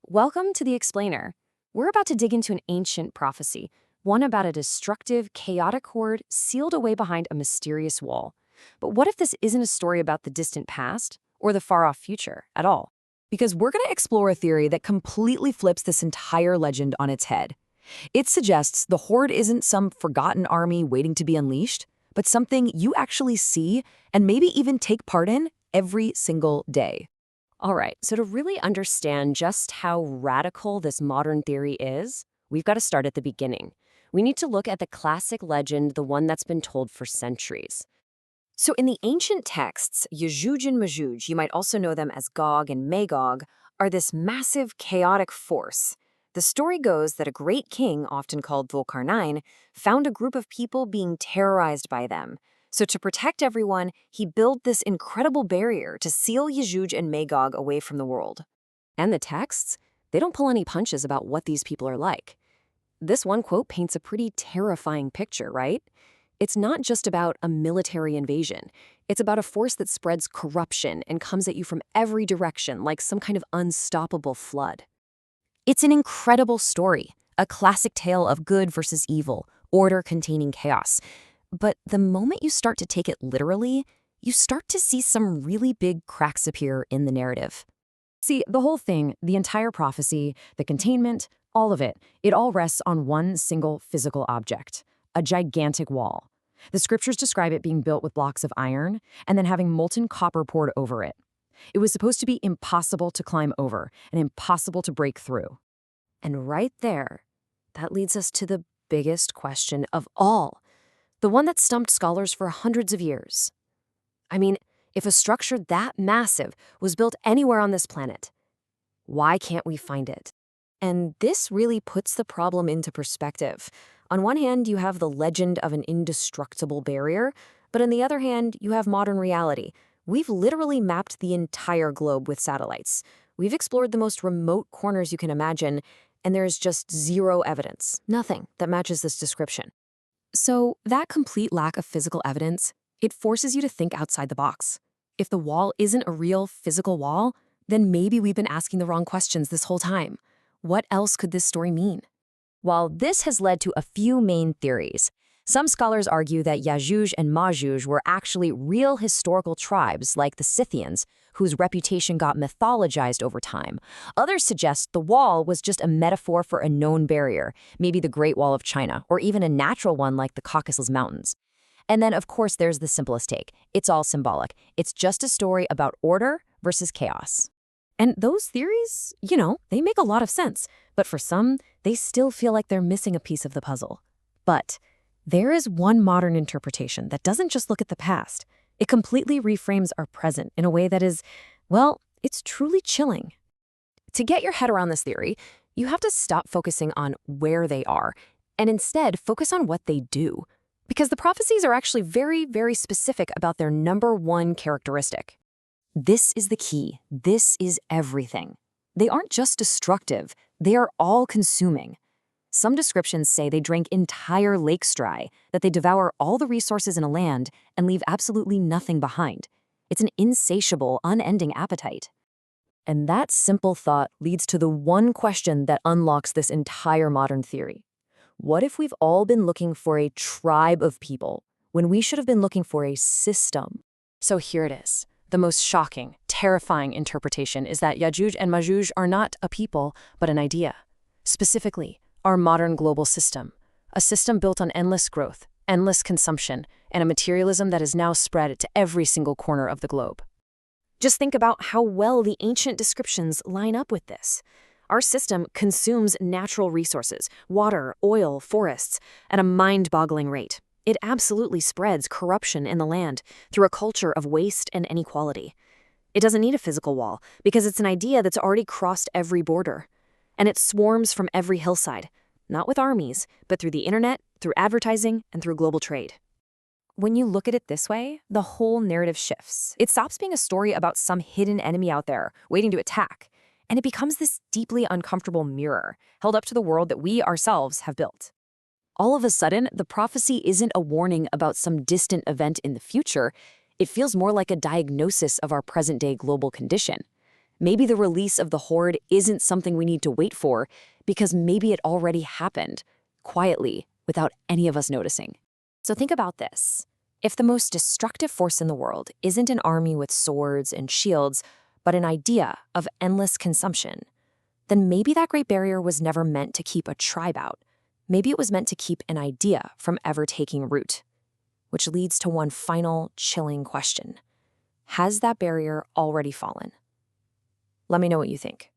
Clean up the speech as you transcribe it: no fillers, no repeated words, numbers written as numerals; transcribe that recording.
Welcome to The Explainer. We're about to dig into an ancient prophecy, one about a destructive, chaotic horde sealed away behind a mysterious wall. But what if this isn't a story about the distant past or the far-off future at all? Because we're going to explore a theory that completely flips this entire legend on its head. It suggests the Horde isn't some forgotten army waiting to be unleashed, but something you actually see and maybe even take part in every single day. All right, so to really understand just how radical this modern theory is, we've got to start at the beginning. We need to look at the classic legend, the one that's been told for centuries. So in the ancient texts, Yajuj and Majuj, you might also know them as Gog and Magog, are this massive, chaotic force. The story goes that a great king, often called Volkarnine, found a group of people being terrorized by them. So to protect everyone, he built this incredible barrier to seal Yajuj and Magog away from the world. And the texts, they don't pull any punches about what these people are like. This one quote paints a pretty terrifying picture, right? It's not just about a military invasion. It's about a force that spreads corruption and comes at you from every direction like some kind of unstoppable flood. It's an incredible story, a classic tale of good versus evil, order containing chaos. But the moment you start to take it literally, you start to see some really big cracks appear in the narrative. See, the whole thing, the entire prophecy, the containment, all of it all rests on one single physical object, a gigantic wall. The scriptures describe it being built with blocks of iron and then having molten copper poured over it. It was supposed to be impossible to climb over and impossible to break through. And right there, that leads us to the biggest question of all. The one that stumped scholars for hundreds of years. I mean, if a structure that massive was built anywhere on this planet, why can't we find it? And this really puts the problem into perspective. On one hand, you have the legend of an indestructible barrier, but on the other hand, you have modern reality. We've literally mapped the entire globe with satellites. We've explored the most remote corners you can imagine, and there's just zero evidence, nothing that matches this description. So that complete lack of physical evidence, it forces you to think outside the box. If the wall isn't a real physical wall, then maybe we've been asking the wrong questions this whole time. What else could this story mean? While this has led to a few main theories, some scholars argue that Yajuj and Majuj were actually real historical tribes like the Scythians, whose reputation got mythologized over time. Others suggest the wall was just a metaphor for a known barrier, maybe the Great Wall of China, or even a natural one like the Caucasus Mountains. And then, of course, there's the simplest take. It's all symbolic. It's just a story about order versus chaos. And those theories, they make a lot of sense. But for some, they still feel like they're missing a piece of the puzzle. But there is one modern interpretation that doesn't just look at the past. It completely reframes our present in a way that is, well, it's truly chilling. To get your head around this theory, you have to stop focusing on where they are and instead focus on what they do. Because the prophecies are actually very, very specific about their number one characteristic. This is the key. This is everything. They aren't just destructive. They are all-consuming. Some descriptions say they drink entire lakes dry, that they devour all the resources in a land and leave absolutely nothing behind. It's an insatiable, unending appetite. And that simple thought leads to the one question that unlocks this entire modern theory. What if we've all been looking for a tribe of people when we should have been looking for a system? So here it is. The most shocking, terrifying interpretation is that Yajuj and Majuj are not a people, but an idea. Specifically, our modern global system, a system built on endless growth, endless consumption, and a materialism that is now spread to every single corner of the globe. Just think about how well the ancient descriptions line up with this. Our system consumes natural resources, water, oil, forests, at a mind-boggling rate. It absolutely spreads corruption in the land through a culture of waste and inequality. It doesn't need a physical wall because it's an idea that's already crossed every border. And it swarms from every hillside, not with armies, but through the internet, through advertising, and through global trade. When you look at it this way, the whole narrative shifts. It stops being a story about some hidden enemy out there waiting to attack, and it becomes this deeply uncomfortable mirror held up to the world that we ourselves have built. All of a sudden, the prophecy isn't a warning about some distant event in the future. It feels more like a diagnosis of our present-day global condition. Maybe the release of the Horde isn't something we need to wait for, because maybe it already happened, quietly, without any of us noticing. So think about this. If the most destructive force in the world isn't an army with swords and shields, but an idea of endless consumption, then maybe that Great Barrier was never meant to keep a tribe out. Maybe it was meant to keep an idea from ever taking root. Which leads to one final, chilling question. Has that barrier already fallen? Let me know what you think.